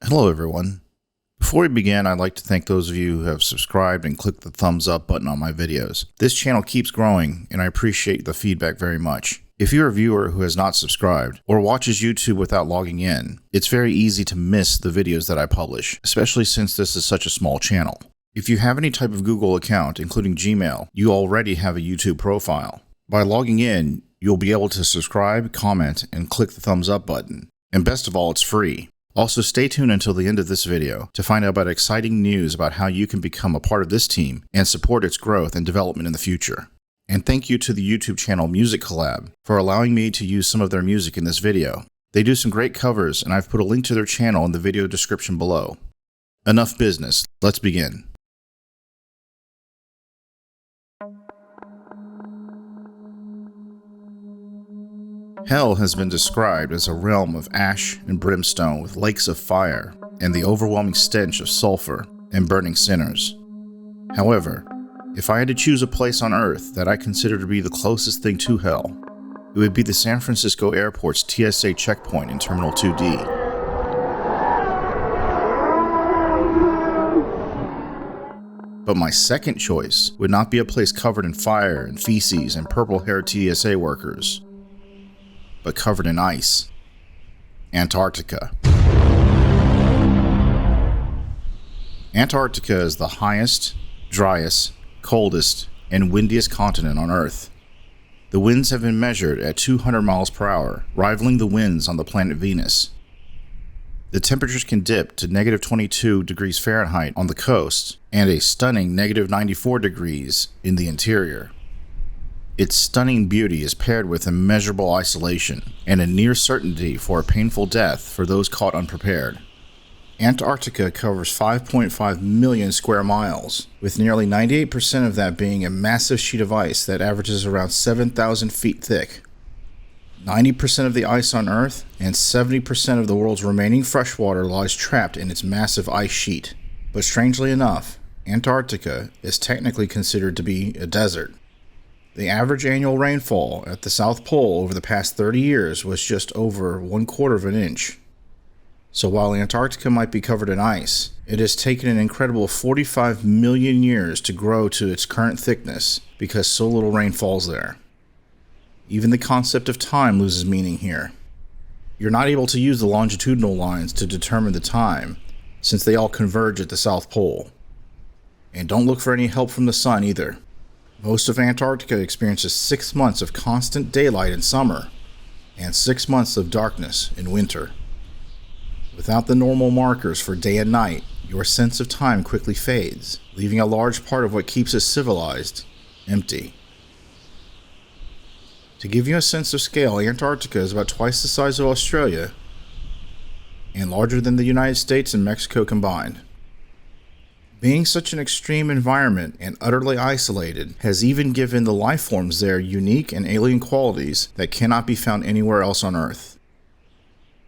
Hello everyone. Before we begin, I'd like to thank those of you who have subscribed and clicked the thumbs up button on my videos. This channel keeps growing and I appreciate the feedback very much. If you're a viewer who has not subscribed or watches YouTube without logging in, it's very easy to miss the videos that I publish, especially since this is such a small channel. If you have any type of Google account, including Gmail, you already have a YouTube profile. By logging in, you'll be able to subscribe, comment, and click the thumbs up button. And best of all, it's free. Also, stay tuned until the end of this video to find out about exciting news about how you can become a part of this team and support its growth and development in the future. And thank you to the YouTube channel Music Collab for allowing me to use some of their music in this video. They do some great covers, and I've put a link to their channel in the video description below. Enough business, let's begin. Hell has been described as a realm of ash and brimstone with lakes of fire and the overwhelming stench of sulfur and burning sinners. However, if I had to choose a place on Earth that I consider to be the closest thing to hell, it would be the San Francisco Airport's TSA checkpoint in Terminal 2D. But my second choice would not be a place covered in fire and feces and purple-haired TSA workers, but covered in ice. Antarctica. Antarctica is the highest, driest, coldest, and windiest continent on Earth. The winds have been measured at 200 miles per hour, rivaling the winds on the planet Venus. The temperatures can dip to negative 22 degrees Fahrenheit on the coast and a stunning negative 94 degrees in the interior. Its stunning beauty is paired with immeasurable isolation and a near certainty for a painful death for those caught unprepared. Antarctica covers 5.5 million square miles, with nearly 98% of that being a massive sheet of ice that averages around 7,000 feet thick. 90% of the ice on Earth and 70% of the world's remaining freshwater lies trapped in its massive ice sheet. But strangely enough, Antarctica is technically considered to be a desert. The average annual rainfall at the South Pole over the past 30 years was just over 1/4 of an inch. So while Antarctica might be covered in ice, it has taken an incredible 45 million years to grow to its current thickness because so little rain falls there. Even the concept of time loses meaning here. You're not able to use the longitudinal lines to determine the time, since they all converge at the South Pole. And don't look for any help from the sun either. Most of Antarctica experiences 6 months of constant daylight in summer and 6 months of darkness in winter. Without the normal markers for day and night, your sense of time quickly fades, leaving a large part of what keeps us civilized empty. To give you a sense of scale, Antarctica is about twice the size of Australia and larger than the United States and Mexico combined. Being such an extreme environment and utterly isolated has even given the life forms there unique and alien qualities that cannot be found anywhere else on Earth.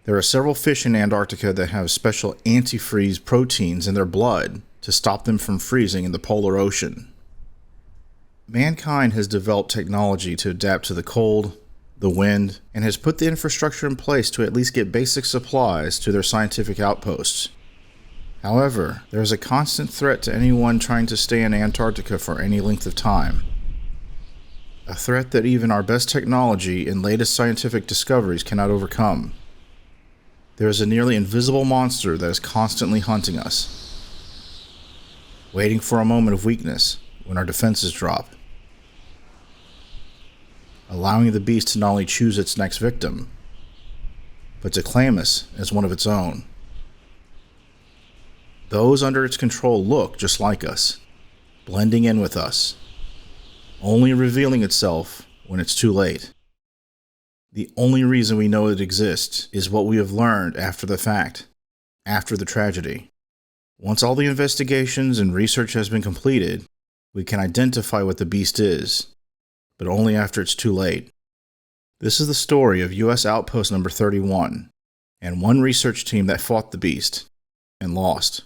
There are several fish in Antarctica that have special antifreeze proteins in their blood to stop them from freezing in the polar ocean. Mankind has developed technology to adapt to the cold, the wind, and has put the infrastructure in place to at least get basic supplies to their scientific outposts. However, there is a constant threat to anyone trying to stay in Antarctica for any length of time. A threat that even our best technology and latest scientific discoveries cannot overcome. There is a nearly invisible monster that is constantly hunting us, waiting for a moment of weakness when our defenses drop, allowing the beast to not only choose its next victim, but to claim us as one of its own. Those under its control look just like us, blending in with us, only revealing itself when it's too late. The only reason we know it exists is what we have learned after the fact, after the tragedy. Once all the investigations and research has been completed, we can identify what the beast is, but only after it's too late. This is the story of U.S. Outpost Number 31, and one research team that fought the beast and lost.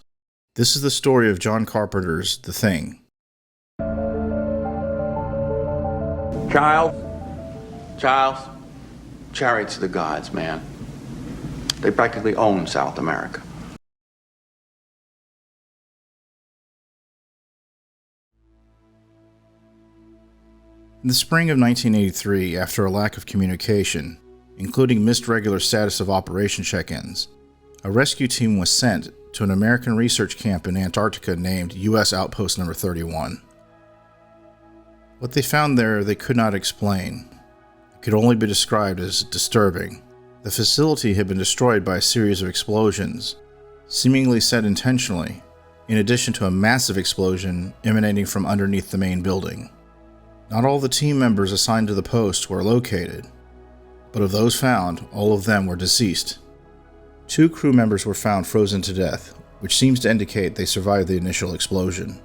This is the story of John Carpenter's The Thing. Charles, chariots of the gods, man. They practically own South America. In the spring of 1983, after a lack of communication, including missed regular status of operation check-ins, a rescue team was sent to an American research camp in Antarctica named U.S. Outpost No. 31. What they found there they could not explain. It could only be described as disturbing. The facility had been destroyed by a series of explosions, seemingly set intentionally, in addition to a massive explosion emanating from underneath the main building. Not all the team members assigned to the post were located, but of those found, all of them were deceased. 2 crew members were found frozen to death, which seems to indicate they survived the initial explosion.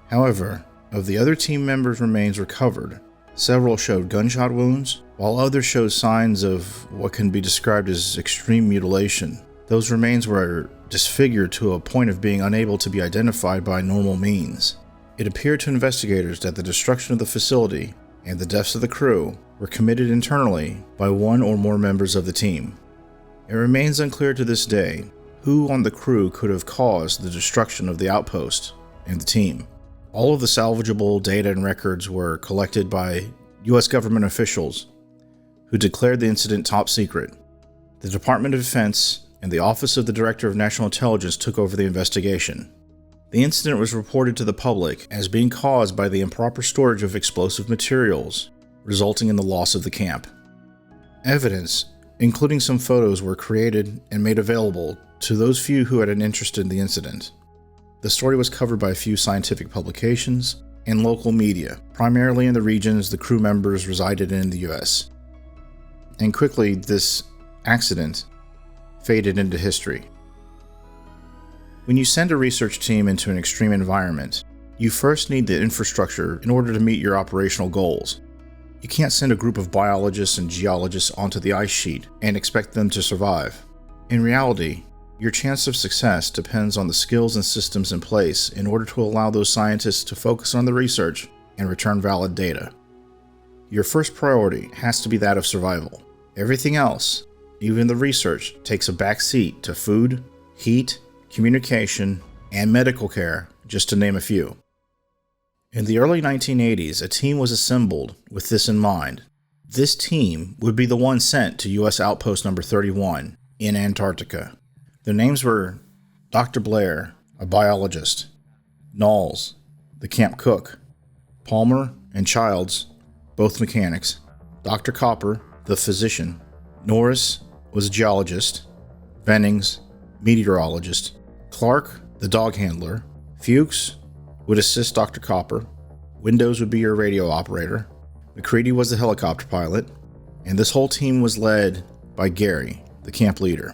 However, of the other team members' remains recovered, several showed gunshot wounds, while others showed signs of what can be described as extreme mutilation. Those remains were disfigured to a point of being unable to be identified by normal means. It appeared to investigators that the destruction of the facility and the deaths of the crew were committed internally by one or more members of the team. It remains unclear to this day who on the crew could have caused the destruction of the outpost and the team. All of the salvageable data and records were collected by U.S. government officials who declared the incident top secret. The Department of Defense and the Office of the Director of National Intelligence took over the investigation. The incident was reported to the public as being caused by the improper storage of explosive materials, resulting in the loss of the camp. Evidence, including some photos, were created and made available to those few who had an interest in the incident. The story was covered by a few scientific publications and local media, primarily in the regions the crew members resided in the U.S. And quickly, this accident faded into history. When you send a research team into an extreme environment, you first need the infrastructure in order to meet your operational goals. You can't send a group of biologists and geologists onto the ice sheet and expect them to survive. In reality, your chance of success depends on the skills and systems in place in order to allow those scientists to focus on the research and return valid data. Your first priority has to be that of survival. Everything else, even the research, takes a back seat to food, heat, communication, and medical care, just to name a few. In the early 1980s, a team was assembled with this in mind. This team would be the one sent to U.S. Outpost No. 31 in Antarctica. Their names were Dr. Blair, a biologist; Knowles, the camp cook; Palmer and Childs, both mechanics; Dr. Copper, the physician; Norris was a geologist; Bennings, meteorologist; Clark, the dog handler; Fuchs would assist Dr. Copper; Windows would be your radio operator; McCready was the helicopter pilot; and this whole team was led by Gary, the camp leader.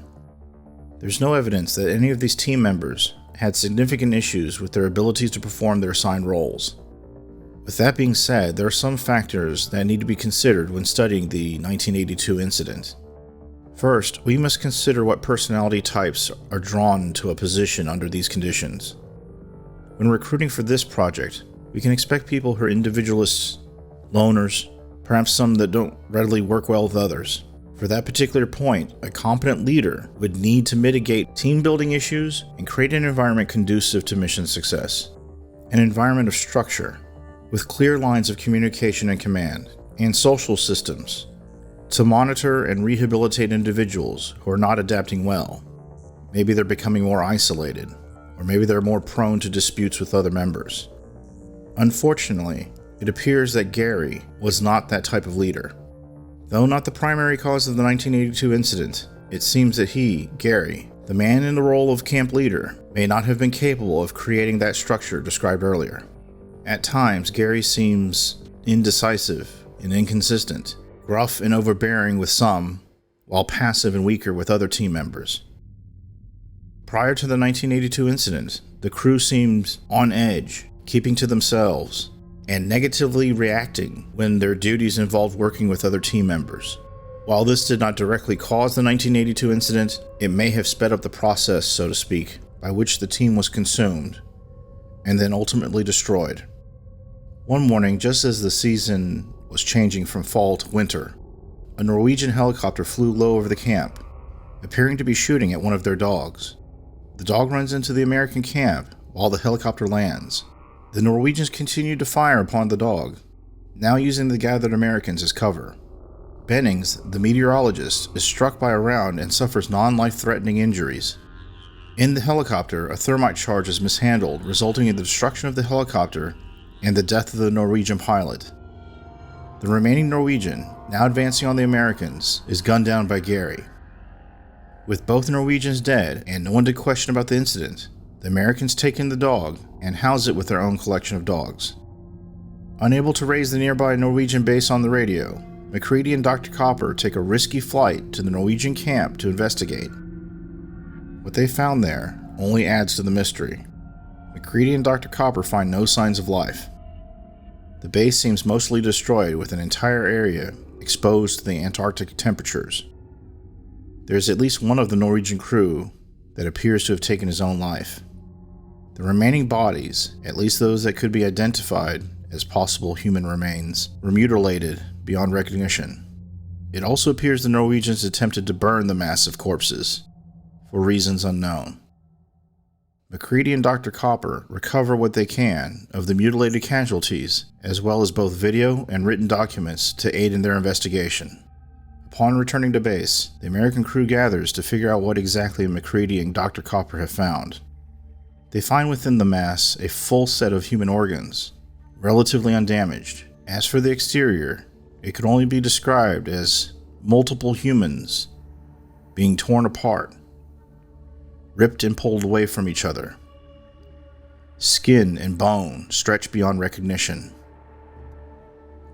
There's no evidence that any of these team members had significant issues with their abilities to perform their assigned roles. With that being said, there are some factors that need to be considered when studying the 1982 incident. First, we must consider what personality types are drawn to a position under these conditions. When recruiting for this project, we can expect people who are individualists, loners, perhaps some that don't readily work well with others. For that particular point, a competent leader would need to mitigate team-building issues and create an environment conducive to mission success. An environment of structure, with clear lines of communication and command, and social systems to monitor and rehabilitate individuals who are not adapting well. Maybe they're becoming more isolated, or maybe they're more prone to disputes with other members. Unfortunately, it appears that Gary was not that type of leader. Though not the primary cause of the 1982 incident, it seems that he, Gary, the man in the role of camp leader, may not have been capable of creating that structure described earlier. At times, Gary seems indecisive and inconsistent, gruff and overbearing with some, while passive and weaker with other team members. Prior to the 1982 incident, the crew seemed on edge, keeping to themselves, and negatively reacting when their duties involved working with other team members. While this did not directly cause the 1982 incident, it may have sped up the process, so to speak, by which the team was consumed, and then ultimately destroyed. One morning, just as the season was changing from fall to winter, a Norwegian helicopter flew low over the camp, appearing to be shooting at one of their dogs. The dog runs into the American camp while the helicopter lands. The Norwegians continued to fire upon the dog, now using the gathered Americans as cover. Bennings, the meteorologist, is struck by a round and suffers non-life-threatening injuries. In the helicopter, a thermite charge is mishandled, resulting in the destruction of the helicopter and the death of the Norwegian pilot. The remaining Norwegian, now advancing on the Americans, is gunned down by Gary. With both Norwegians dead and no one to question about the incident, the Americans take in the dog and house it with their own collection of dogs. Unable to raise the nearby Norwegian base on the radio, McCready and Dr. Copper take a risky flight to the Norwegian camp to investigate. What they found there only adds to the mystery. McCready and Dr. Copper find no signs of life. The base seems mostly destroyed, with an entire area exposed to the Antarctic temperatures. There is at least one of the Norwegian crew that appears to have taken his own life. The remaining bodies, at least those that could be identified as possible human remains, were mutilated beyond recognition. It also appears the Norwegians attempted to burn the mass of corpses, for reasons unknown. McCready and Dr. Copper recover what they can of the mutilated casualties, as well as both video and written documents to aid in their investigation. Upon returning to base, the American crew gathers to figure out what exactly McCready and Dr. Copper have found. They find within the mass a full set of human organs, relatively undamaged. As for the exterior, it could only be described as multiple humans being torn apart, ripped and pulled away from each other. Skin and bone stretched beyond recognition,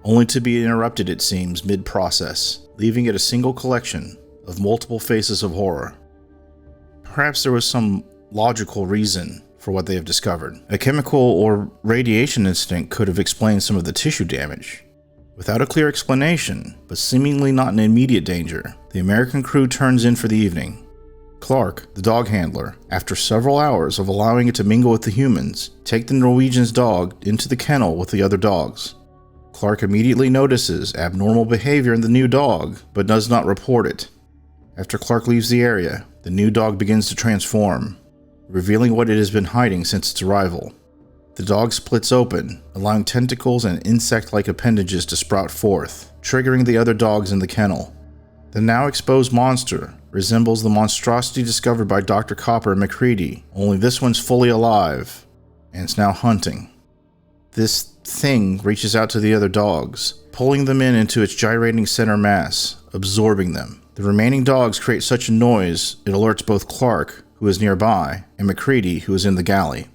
only to be interrupted, it seems, mid-process, leaving it a single collection of multiple faces of horror. Perhaps there was some logical reason for what they have discovered. A chemical or radiation incident could have explained some of the tissue damage. Without a clear explanation, but seemingly not in immediate danger, the American crew turns in for the evening. Clark, the dog handler, after several hours of allowing it to mingle with the humans, take the Norwegian's dog into the kennel with the other dogs. Clark immediately notices abnormal behavior in the new dog, but does not report it. After Clark leaves the area, the new dog begins to transform, revealing what it has been hiding since its arrival. The dog splits open, allowing tentacles and insect-like appendages to sprout forth, triggering the other dogs in the kennel. The now exposed monster resembles the monstrosity discovered by Dr. Copper and McCready, only this one's fully alive, and it's now hunting. This thing reaches out to the other dogs, pulling them into its gyrating center mass, absorbing them. The remaining dogs create such a noise it alerts both Clark, who is nearby, and McCready, who is in the galley.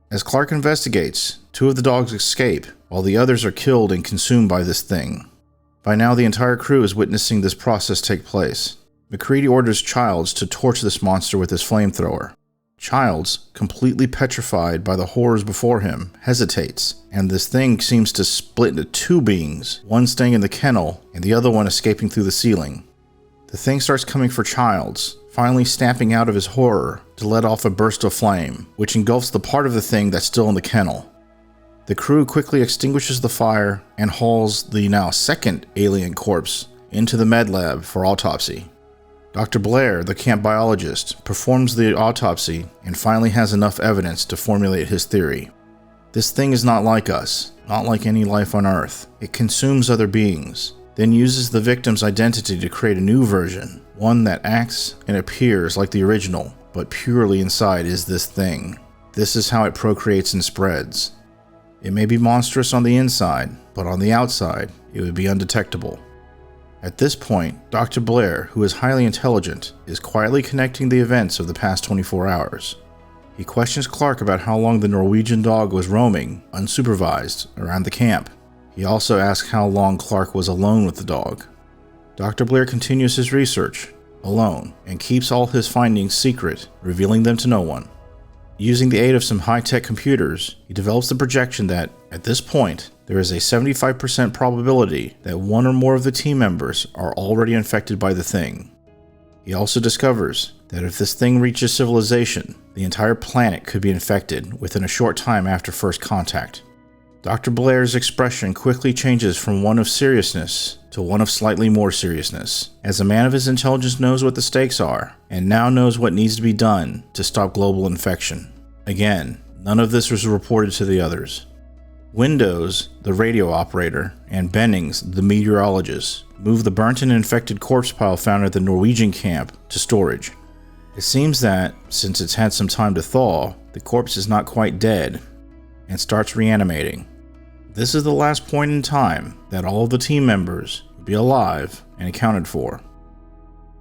As Clark investigates, two of the dogs escape, while the others are killed and consumed by this thing. By now, the entire crew is witnessing this process take place. McCready orders Childs to torch this monster with his flamethrower. Childs, completely petrified by the horrors before him, hesitates, and this thing seems to split into two beings, one staying in the kennel and the other one escaping through the ceiling. The thing starts coming for Childs, finally snapping out of his horror to let off a burst of flame, which engulfs the part of the thing that's still in the kennel. The crew quickly extinguishes the fire and hauls the now second alien corpse into the med lab for autopsy. Dr. Blair, the camp biologist, performs the autopsy and finally has enough evidence to formulate his theory. This thing is not like us, not like any life on Earth. It consumes other beings, then uses the victim's identity to create a new version, one that acts and appears like the original, but purely inside is this thing. This is how it procreates and spreads. It may be monstrous on the inside, but on the outside, it would be undetectable. At this point, Dr. Blair, who is highly intelligent, is quietly connecting the events of the past 24 hours. He questions Clark about how long the Norwegian dog was roaming, unsupervised, around the camp. He also asks how long Clark was alone with the dog. Dr. Blair continues his research, alone, and keeps all his findings secret, revealing them to no one. Using the aid of some high-tech computers, he develops the projection that, at this point, there is a 75% probability that one or more of the team members are already infected by the thing. He also discovers that if this thing reaches civilization, the entire planet could be infected within a short time after first contact. Dr. Blair's expression quickly changes from one of seriousness to one of slightly more seriousness, as a man of his intelligence knows what the stakes are, and now knows what needs to be done to stop global infection. Again, none of this was reported to the others. Windows, the radio operator, and Bennings, the meteorologist, move the burnt and infected corpse pile found at the Norwegian camp to storage. It seems that, since it's had some time to thaw, the corpse is not quite dead and starts reanimating. This is the last point in time that all of the team members will be alive and accounted for.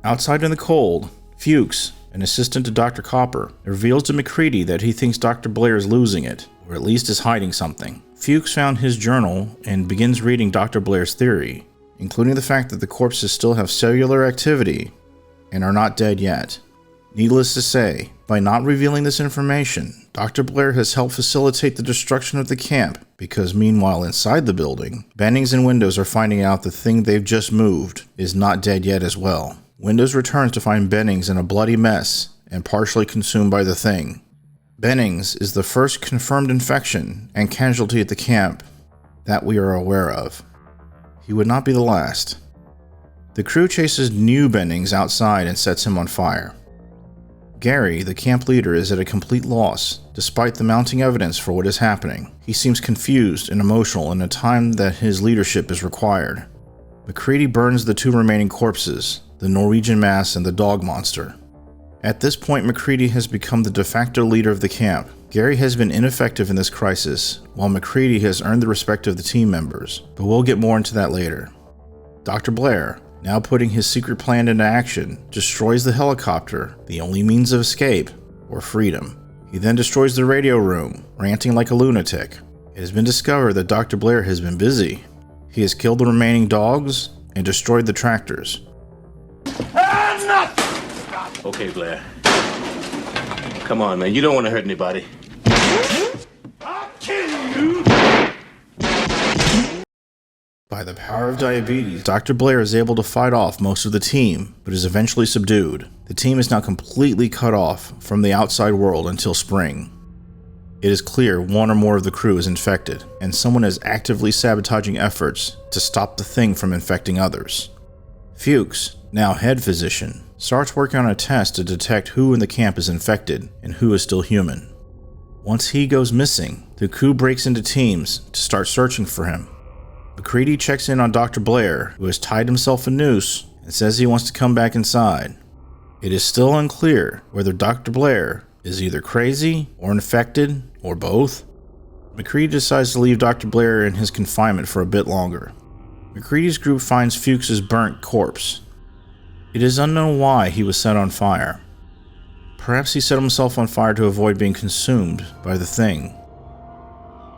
Outside in the cold, Fuchs, an assistant to Dr. Copper, reveals to MacReady that he thinks Dr. Blair is losing it, or at least is hiding something. Fuchs found his journal and begins reading Dr. Blair's theory, including the fact that the corpses still have cellular activity and are not dead yet. Needless to say, by not revealing this information, Dr. Blair has helped facilitate the destruction of the camp because meanwhile inside the building, Bennings and Windows are finding out the thing they've just moved is not dead yet as well. Windows returns to find Bennings in a bloody mess and partially consumed by the thing. Bennings is the first confirmed infection and casualty at the camp that we are aware of. He would not be the last. The crew chases new Bennings outside and sets him on fire. Gary, the camp leader, is at a complete loss, despite the mounting evidence for what is happening. He seems confused and emotional in a time that his leadership is required. MacReady burns the two remaining corpses, the Norwegian mass and the dog monster. At this point, MacReady has become the de facto leader of the camp. Gary has been ineffective in this crisis, while MacReady has earned the respect of the team members, but we'll get more into that later. Dr. Blair, now putting his secret plan into action, destroys the helicopter, the only means of escape, or freedom. He then destroys the radio room, ranting like a lunatic. It has been discovered that Dr. Blair has been busy. He has killed the remaining dogs and destroyed the tractors. Okay, Blair. Come on, man. You don't want to hurt anybody. I'll kill you! By the power of diabetes, Dr. Blair is able to fight off most of the team, but is eventually subdued. The team is now completely cut off from the outside world until spring. It is clear one or more of the crew is infected, and someone is actively sabotaging efforts to stop the thing from infecting others. Fuchs, now head physician, starts working on a test to detect who in the camp is infected and who is still human. Once he goes missing, the crew breaks into teams to start searching for him. MacReady checks in on Dr. Blair, who has tied himself a noose and says he wants to come back inside. It is still unclear whether Dr. Blair is either crazy or infected or both. MacReady decides to leave Dr. Blair in his confinement for a bit longer. MacReady's group finds Fuchs's burnt corpse. It is unknown why he was set on fire. Perhaps he set himself on fire to avoid being consumed by the thing.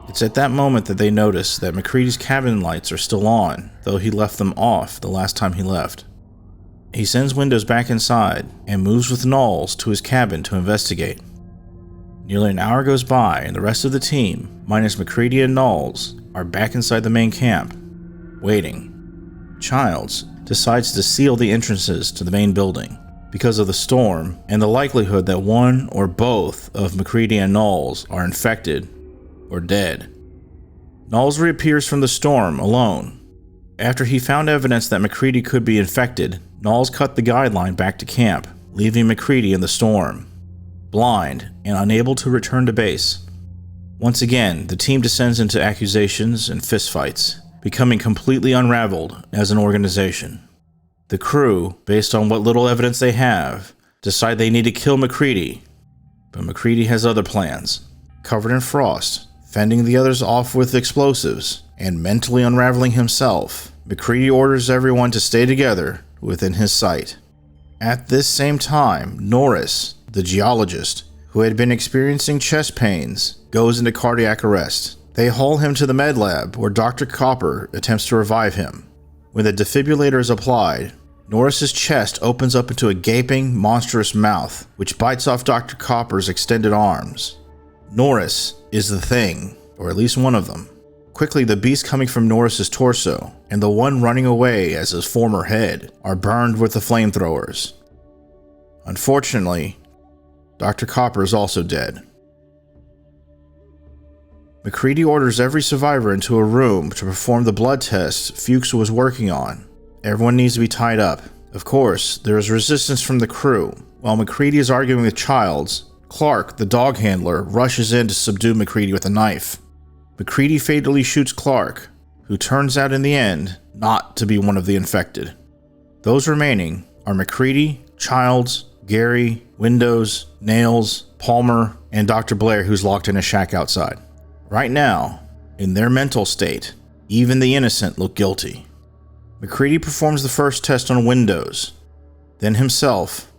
It's at that moment that they notice that MacReady's cabin lights are still on, though he left them off the last time he left. He sends Windows back inside and moves with Knowles to his cabin to investigate. Nearly an hour goes by and the rest of the team, minus MacReady and Knowles, are back inside the main camp, waiting. Childs decides to seal the entrances to the main building because of the storm and the likelihood that one or both of MacReady and Knowles are infected or dead. Knowles reappears from the storm alone. After he found evidence that MacReady could be infected, Knowles cut the guideline back to camp, leaving MacReady in the storm, blind and unable to return to base. Once again, the team descends into accusations and fistfights, becoming completely unraveled as an organization. The crew, based on what little evidence they have, decide they need to kill MacReady, but MacReady has other plans. Covered in frost, fending the others off with explosives, and mentally unraveling himself, MacReady orders everyone to stay together within his sight. At this same time, Norris, the geologist, who had been experiencing chest pains, goes into cardiac arrest. They haul him to the med lab, where Dr. Copper attempts to revive him. When the defibrillator is applied, Norris's chest opens up into a gaping, monstrous mouth, which bites off Dr. Copper's extended arms. Norris is the thing, or at least one of them. Quickly, the beast coming from Norris's torso, and the one running away as his former head, are burned with the flamethrowers. Unfortunately, Dr. Copper is also dead. MacReady orders every survivor into a room to perform the blood tests Fuchs was working on. Everyone needs to be tied up. Of course, there is resistance from the crew. While MacReady is arguing with Childs, Clark, the dog handler, rushes in to subdue MacReady with a knife. MacReady fatally shoots Clark, who turns out in the end not to be one of the infected. Those remaining are MacReady, Childs, Gary, Windows, Nails, Palmer, and Dr. Blair, who's locked in a shack outside. Right now, in their mental state, even the innocent look guilty. MacReady performs the first test on Windows, then himself,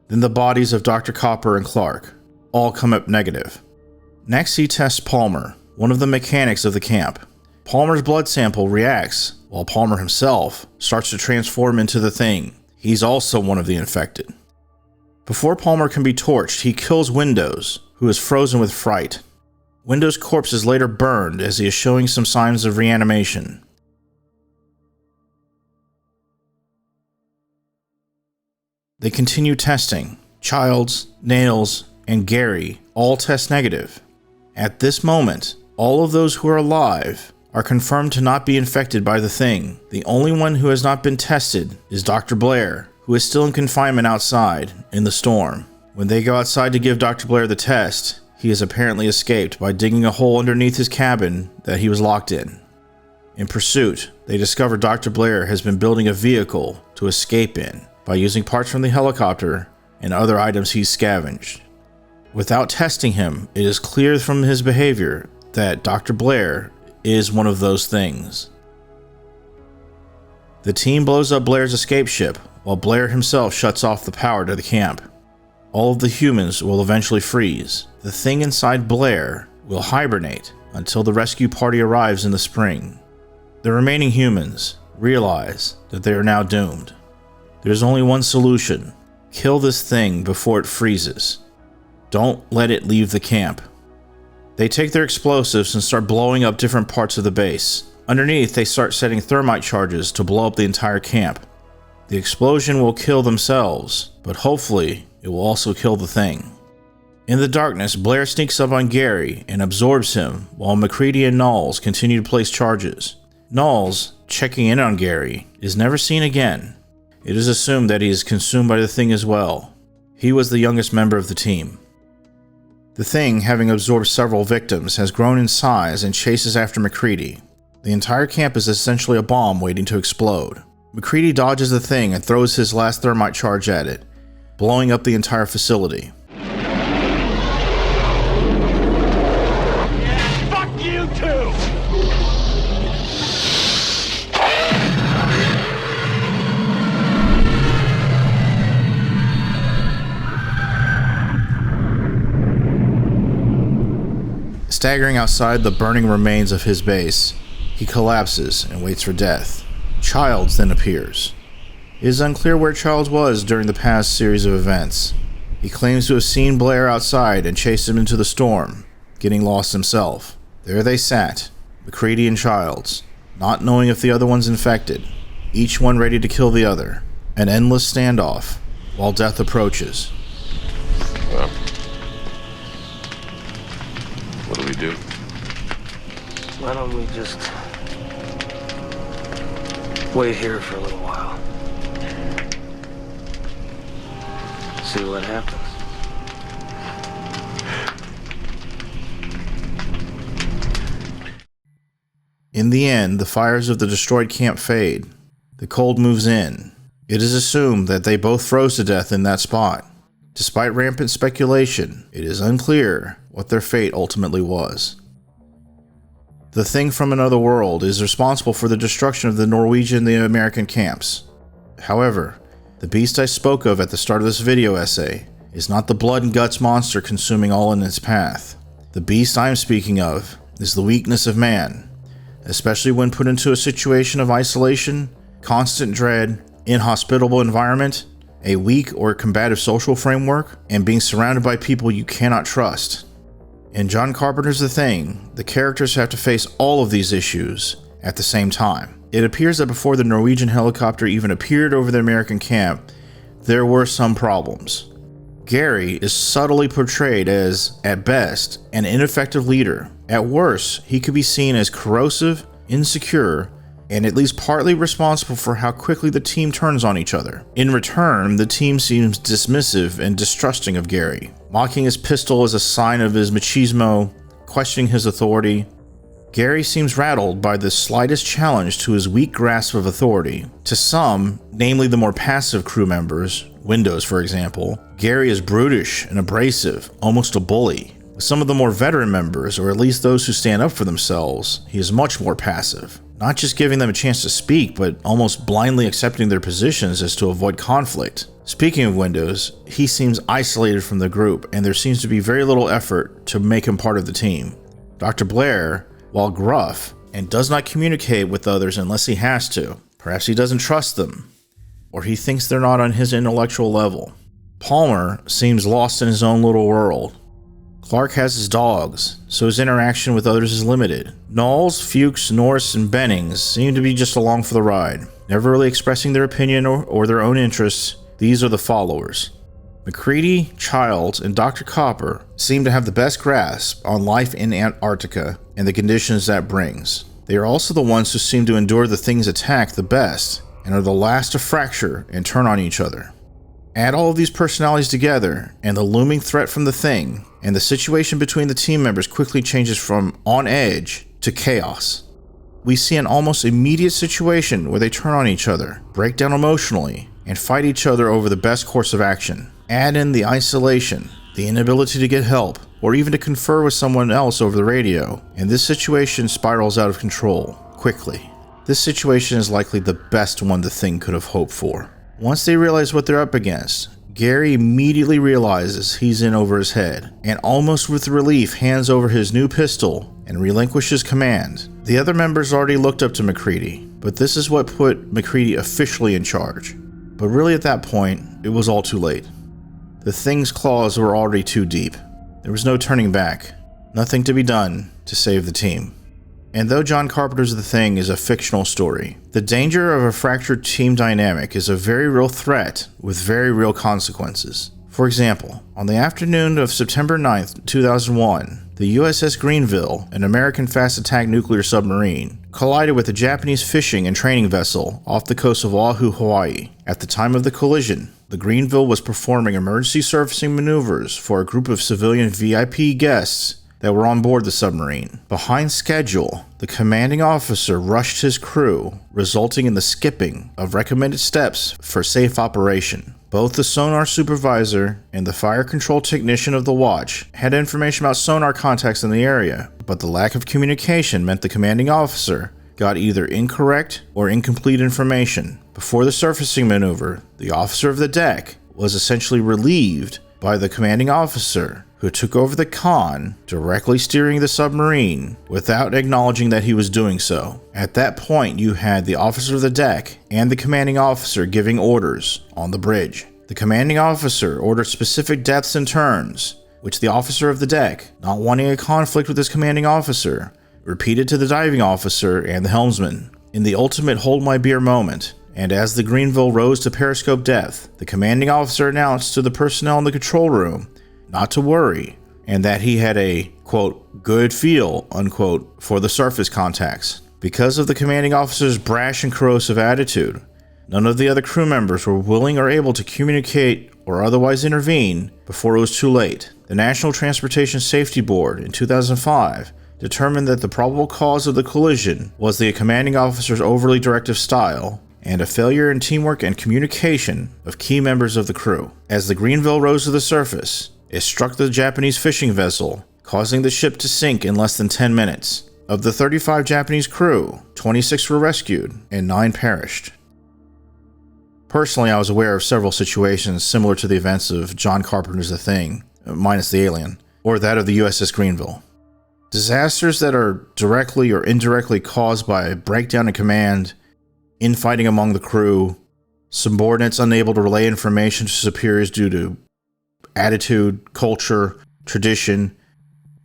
then the bodies of Dr. Copper and Clark. All come up negative. Next, he tests Palmer, one of the mechanics of the camp. Palmer's blood sample reacts, while Palmer himself starts to transform into the Thing. He's also one of the infected. Before Palmer can be torched, he kills Windows, who is frozen with fright. Windows' corpse is later burned as he is showing some signs of reanimation. They continue testing. Childs, Nails, and Gary all test negative. At this moment, all of those who are alive are confirmed to not be infected by the Thing. The only one who has not been tested is Dr. Blair, who is still in confinement outside in the storm. When they go outside to give Dr. Blair the test, he has apparently escaped by digging a hole underneath his cabin that he was locked in. In pursuit, they discover Dr. Blair has been building a vehicle to escape in by using parts from the helicopter and other items he's scavenged. Without testing him, it is clear from his behavior that Dr. Blair is one of those things. The team blows up Blair's escape ship, while Blair himself shuts off the power to the camp. All of the humans will eventually freeze. The Thing inside Blair will hibernate until the rescue party arrives in the spring. The remaining humans realize that they are now doomed. There's only one solution: kill this Thing before it freezes. Don't let it leave the camp. They take their explosives and start blowing up different parts of the base. Underneath, they start setting thermite charges to blow up the entire camp. The explosion will kill themselves, but hopefully it will also kill the Thing. In the darkness, Blair sneaks up on Gary and absorbs him, while MacReady and Knowles continue to place charges. Knowles, checking in on Gary, is never seen again. It is assumed that he is consumed by the Thing as well. He was the youngest member of the team. The Thing, having absorbed several victims, has grown in size and chases after MacReady. The entire camp is essentially a bomb waiting to explode. MacReady dodges the Thing and throws his last thermite charge at it, blowing up the entire facility. Fuck you too! Staggering outside the burning remains of his base, he collapses and waits for death. Childs then appears. It is unclear where Childs was during the past series of events. He claims to have seen Blair outside and chased him into the storm, getting lost himself. There they sat, MacReady and Childs, not knowing if the other one's infected, each one ready to kill the other. An endless standoff, while death approaches. Well, what do we do? Why don't we just wait here for a little while? See what happens. In the end, the fires of the destroyed camp fade. The cold moves in. It is assumed that they both froze to death in that spot. Despite rampant speculation, it is unclear what their fate ultimately was. The Thing from another world is responsible for the destruction of the Norwegian and the American camps. However, the beast I spoke of at the start of this video essay is not the blood and guts monster consuming all in its path. The beast I am speaking of is the weakness of man, especially when put into a situation of isolation, constant dread, inhospitable environment, a weak or combative social framework, and being surrounded by people you cannot trust. In John Carpenter's The Thing, the characters have to face all of these issues at the same time. It appears that before the Norwegian helicopter even appeared over the American camp, there were some problems. Gary is subtly portrayed as, at best, an ineffective leader. At worst, he could be seen as corrosive, insecure, and at least partly responsible for how quickly the team turns on each other. In return, the team seems dismissive and distrusting of Gary, mocking his pistol as a sign of his machismo, questioning his authority. Gary seems rattled by the slightest challenge to his weak grasp of authority. To some, namely the more passive crew members, Windows for example, Gary is brutish and abrasive, almost a bully. With some of the more veteran members, or at least those who stand up for themselves, he is much more passive. Not just giving them a chance to speak, but almost blindly accepting their positions as to avoid conflict. Speaking of Windows, he seems isolated from the group, and there seems to be very little effort to make him part of the team. Dr. Blair, while gruff, and does not communicate with others unless he has to. Perhaps he doesn't trust them, or he thinks they're not on his intellectual level. Palmer seems lost in his own little world. Clark has his dogs, so his interaction with others is limited. Knowles, Fuchs, Norris, and Bennings seem to be just along for the ride, never really expressing their opinion or their own interests. These are the followers. McCready, Childs, and Dr. Copper seem to have the best grasp on life in Antarctica and the conditions that brings. They are also the ones who seem to endure the Thing's attack the best and are the last to fracture and turn on each other. Add all of these personalities together, and the looming threat from the Thing, and the situation between the team members quickly changes from on edge to chaos. We see an almost immediate situation where they turn on each other, break down emotionally, and fight each other over the best course of action. Add in the isolation, the inability to get help, or even to confer with someone else over the radio, and this situation spirals out of control quickly. This situation is likely the best one the Thing could have hoped for. Once they realize what they're up against, Gary immediately realizes he's in over his head, and almost with relief hands over his new pistol and relinquishes command. The other members already looked up to McCready, but this is what put McCready officially in charge. But really at that point, it was all too late. The Thing's claws were already too deep. There was no turning back, nothing to be done to save the team. And though John Carpenter's The Thing is a fictional story, the danger of a fractured team dynamic is a very real threat with very real consequences. For example, on the afternoon of September 9th, 2001, the USS Greenville, an American fast-attack nuclear submarine, collided with a Japanese fishing and training vessel off the coast of Oahu, Hawaii. At the time of the collision, the Greenville was performing emergency surfacing maneuvers for a group of civilian VIP guests that were on board the submarine. Behind schedule, the commanding officer rushed his crew, resulting in the skipping of recommended steps for safe operation. Both the sonar supervisor and the fire control technician of the watch had information about sonar contacts in the area, but the lack of communication meant the commanding officer got either incorrect or incomplete information. Before the surfacing maneuver, the officer of the deck was essentially relieved by the commanding officer, who took over the con, directly steering the submarine without acknowledging that he was doing so. At that point, you had the officer of the deck and the commanding officer giving orders on the bridge. The commanding officer ordered specific depths and turns, which the officer of the deck, not wanting a conflict with his commanding officer, repeated to the diving officer and the helmsman. In the ultimate hold my beer moment, and as the Greenville rose to periscope depth, the commanding officer announced to the personnel in the control room not to worry, and that he had a, quote, good feel, unquote, for the surface contacts. Because of the commanding officer's brash and corrosive attitude, none of the other crew members were willing or able to communicate or otherwise intervene before it was too late. The National Transportation Safety Board in 2005 determined that the probable cause of the collision was the commanding officer's overly directive style and a failure in teamwork and communication of key members of the crew. As the Greenville rose to the surface, it struck the Japanese fishing vessel, causing the ship to sink in less than 10 minutes. Of the 35 Japanese crew, 26 were rescued and 9 perished. Personally, I was aware of several situations similar to the events of John Carpenter's The Thing, minus the alien, or that of the USS Greenville. Disasters that are directly or indirectly caused by a breakdown in command, infighting among the crew, subordinates unable to relay information to superiors due to attitude, culture, tradition,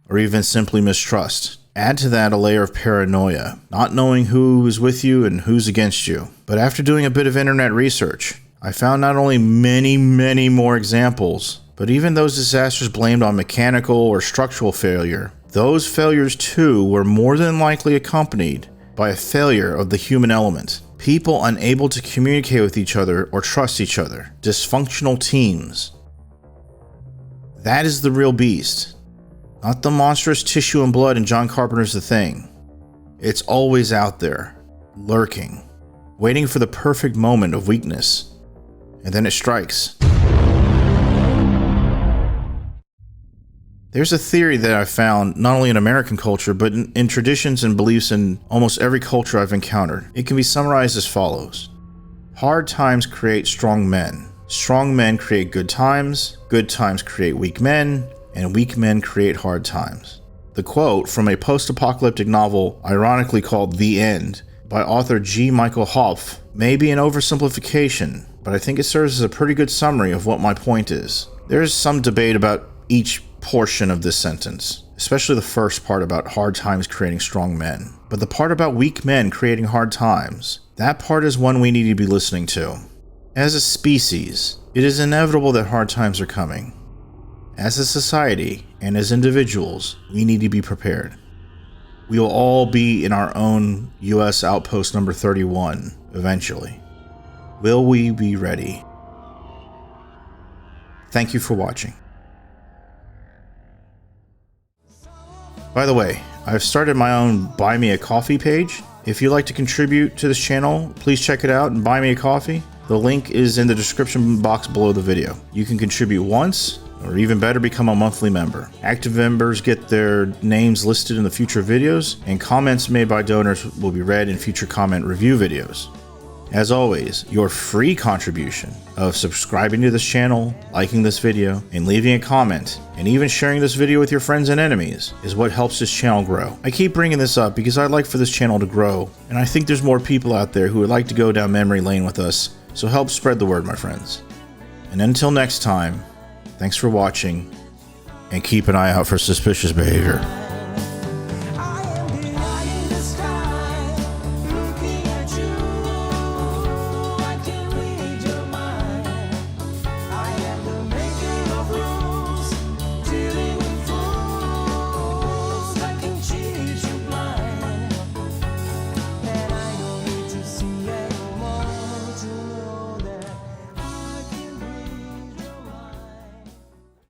or even simply mistrust. Add to that a layer of paranoia, not knowing who is with you and who's against you. But after doing a bit of internet research, I found not only many more examples, but even those disasters blamed on mechanical or structural failure, those failures too were more than likely accompanied by a failure of the human element. People unable to communicate with each other or trust each other. Dysfunctional teams. That is the real beast. Not the monstrous tissue and blood in John Carpenter's The Thing. It's always out there, lurking, waiting for the perfect moment of weakness, and then it strikes. There's a theory that I found not only in American culture, but in traditions and beliefs in almost every culture I've encountered. It can be summarized as follows. Hard times create strong men. Strong men create good times create weak men, and weak men create hard times. The quote from a post-apocalyptic novel ironically called The End by author G. Michael Hopf may be an oversimplification, but I think it serves as a pretty good summary of what my point is. There's some debate about each portion of this sentence, especially the first part about hard times creating strong men. But the part about weak men creating hard times, that part is one we need to be listening to. As a species, it is inevitable that hard times are coming. As a society and as individuals, we need to be prepared. We will all be in our own U.S. outpost number 31 eventually. Will we be ready? Thank you for watching. By the way, I've started my own Buy Me a Coffee page. If you'd like to contribute to this channel, please check it out and buy me a coffee. The link is in the description box below the video. You can contribute once, or even better, become a monthly member. Active members get their names listed in the future videos, and comments made by donors will be read in future comment review videos. As always, your free contribution of subscribing to this channel, liking this video, and leaving a comment, and even sharing this video with your friends and enemies is what helps this channel grow. I keep bringing this up because I'd like for this channel to grow, and I think there's more people out there who would like to go down memory lane with us, so help spread the word, my friends. And until next time, thanks for watching, and keep an eye out for suspicious behavior.